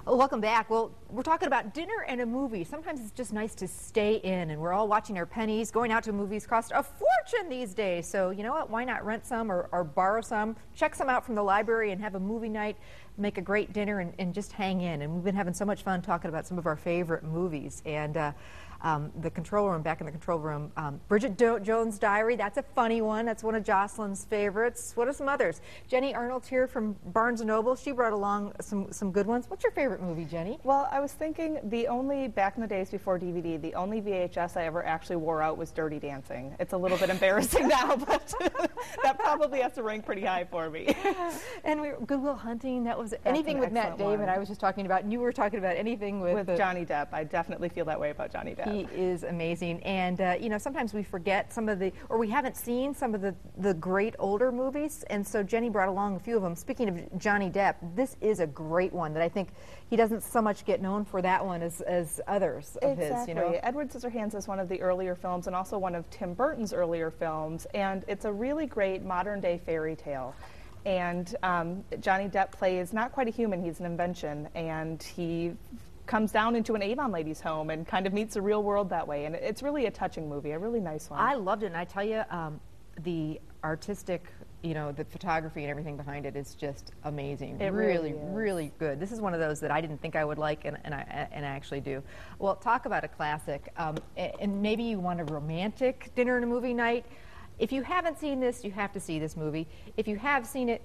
Oh, welcome back. Well, we're talking about dinner and a movie. Sometimes it's just nice to stay in, and we're all watching our pennies. Going out to movies cost a fortune these days. So you know what? Why not rent some or borrow some? Check some out from the library and have a movie night. Make a great dinner and just hang in. And we've been having so much fun talking about some of our favorite movies. And the control room, back in the control room, Bridget Jones' Diary, that's a funny one. That's one of Jocelyn's favorites. What are some others? Jenny Arnold's here from Barnes & Noble. She brought along some good ones. What's your favorite movie, Jenny? Well, I was thinking back in the days before DVD, the only VHS I ever actually wore out was Dirty Dancing. It's a little bit embarrassing now, but that probably has to rank pretty high for me. And Good Will Hunting, that was anything with Matt Damon. I was just talking about, and you were talking about anything with Johnny Depp. I definitely feel that way about Johnny Depp. He is amazing, and you know, sometimes we forget some of the, or we haven't seen some of the great older movies, and so Jenny brought along a few of them. Speaking of Johnny Depp, this is a great one that I think he doesn't so much get known for that one as others of his. You know, Edward Scissorhands is one of the earlier films, and also one of Tim Burton's earlier films, and it's a really great modern-day fairy tale. And Johnny Depp plays not quite a human; he's an invention, and he comes down into an Avon lady's home and kind of meets the real world that way. And it's really a touching movie, a really nice one. I loved it, and I tell you, the artistic, you know, the photography and everything behind it is just amazing. It really good. This is one of those that I didn't think I would like, and I actually do. Well, talk about a classic, and maybe you want a romantic dinner and a movie night. If you haven't seen this, you have to see this movie. If you have seen it,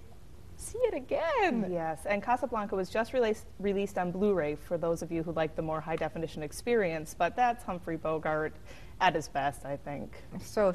see it again. Yes, and Casablanca was just released on Blu-ray for those of you who like the more high-definition experience, but that's Humphrey Bogart at his best, I think. So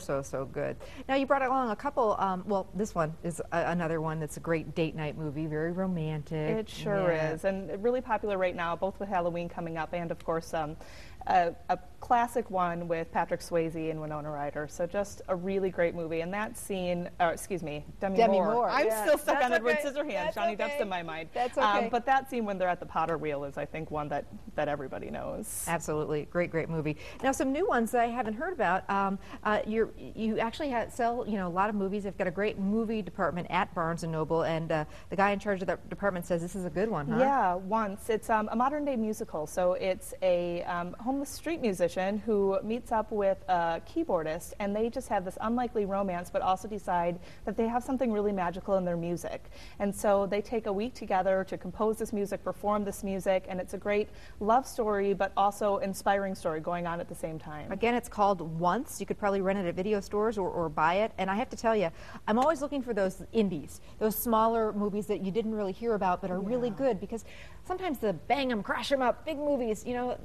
good. Now, you brought along a couple, well, this one is another one that's a great date night movie, very romantic. It sure is, and really popular right now, both with Halloween coming up and, of course, a classic one with Patrick Swayze and Winona Ryder. So just a really great movie. And that scene, excuse me, Demi Moore. I'm still stuck on Edward Scissorhands. Johnny Depp's in my mind. That's okay. But that scene when they're at the Potter Wheel is, I think, one that everybody knows. Absolutely. Great movie. Now, some new ones that I haven't heard about. You actually sell, you know, a lot of movies. They've got a great movie department at Barnes & Noble, and the guy in charge of that department says this is a good one, huh? Yeah, once. It's a modern-day musical. So it's a homeless street musician who meets up with a keyboardist, and they just have this unlikely romance, but also decide that they have something really magical in their music. And so they take a week together to compose this music, perform this music, and it's a great love story, but also inspiring story going on at the same time. Again, it's called Once. You could probably rent it at video stores or buy it. And I have to tell you, I'm always looking for those indies, those smaller movies that you didn't really hear about but are really good, because sometimes the bang 'em, crash 'em up, big movies, you know,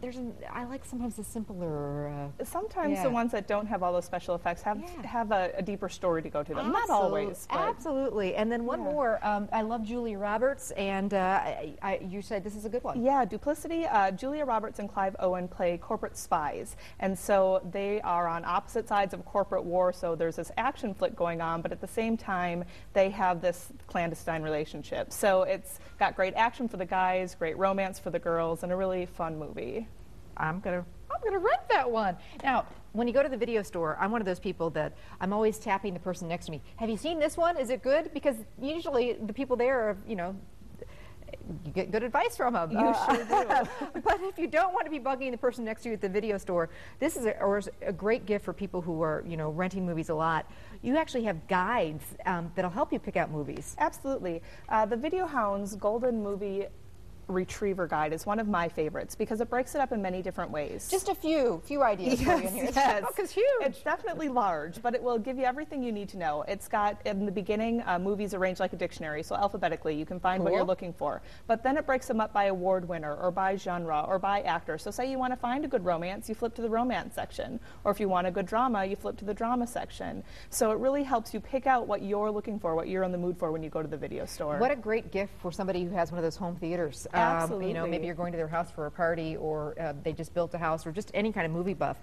I like sometimes the simpler. Sometimes the ones that don't have all those special effects have a deeper story to go to them. Not always. But absolutely. And then one more. I love Julia Roberts, and you said this is a good one. Yeah, Duplicity. Julia Roberts and Clive Owen play corporate spies, and so they are on opposite sides of corporate war. So there's this action flick going on, but at the same time they have this clandestine relationship. So it's got great action for the guys, great romance for the girls, and a really fun movie. I'm gonna rent that one. Now, when you go to the video store, I'm one of those people that I'm always tapping the person next to me. Have you seen this one? Is it good? Because usually the people there are, you know, you get good advice from them. You sure do. But if you don't want to be bugging the person next to you at the video store, this is a great gift for people who are, you know, renting movies a lot. You actually have guides that'll help you pick out movies. Absolutely. The Video Hound's Golden Movie Retriever Guide is one of my favorites because it breaks it up in many different ways. Just a few ideas for you in here. Yes. Oh, 'cause huge. It's definitely large, but it will give you everything you need to know. It's got, in the beginning, movies arranged like a dictionary, so alphabetically you can find what you're looking for. But then it breaks them up by award winner, or by genre, or by actor. So say you want to find a good romance, you flip to the romance section. Or if you want a good drama, you flip to the drama section. So it really helps you pick out what you're looking for, what you're in the mood for when you go to the video store. What a great gift for somebody who has one of those home theaters. Absolutely. You know, maybe you're going to their house for a party, or they just built a house, or just any kind of movie buff.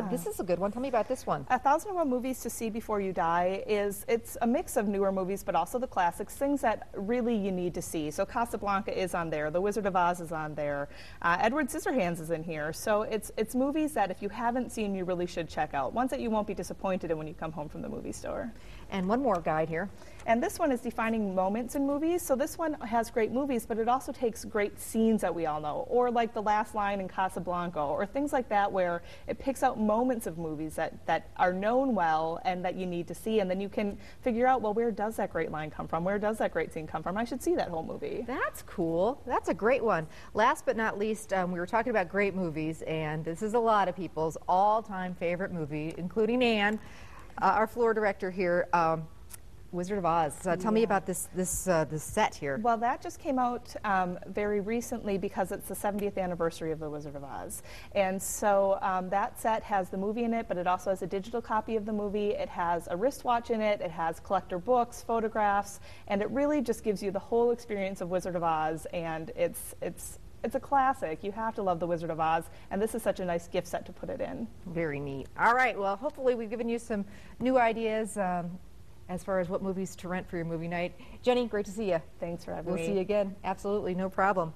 This is a good one. Tell me about this one. 1,001 Movies to See Before You Die it's a mix of newer movies, but also the classics, things that really you need to see. So Casablanca is on there. The Wizard of Oz is on there. Edward Scissorhands is in here. So it's movies that if you haven't seen, you really should check out. Ones that you won't be disappointed in when you come home from the movie store. And one more guide here. And this one is defining moments in movies. So this one has great movies, but it also takes great scenes that we all know, or like the last line in Casablanca, or things like that where it picks out moments of movies that are known well and that you need to see, and then you can figure out, well, where does that great line come from? Where does that great scene come from? I should see that whole movie. That's cool. That's a great one. Last but not least, we were talking about great movies, and this is a lot of people's all-time favorite movie, including Ann, our floor director here. Wizard of Oz. Tell me about this set here. Well, that just came out very recently because it's the 70th anniversary of The Wizard of Oz. And so that set has the movie in it, but it also has a digital copy of the movie. It has a wristwatch in it. It has collector books, photographs, and it really just gives you the whole experience of Wizard of Oz. And it's a classic. You have to love The Wizard of Oz, and this is such a nice gift set to put it in. Very neat. All right, well, hopefully we've given you some new ideas as far as what movies to rent for your movie night. Jenny, great to see you. Thanks for having me. We'll see you again. Absolutely, no problem.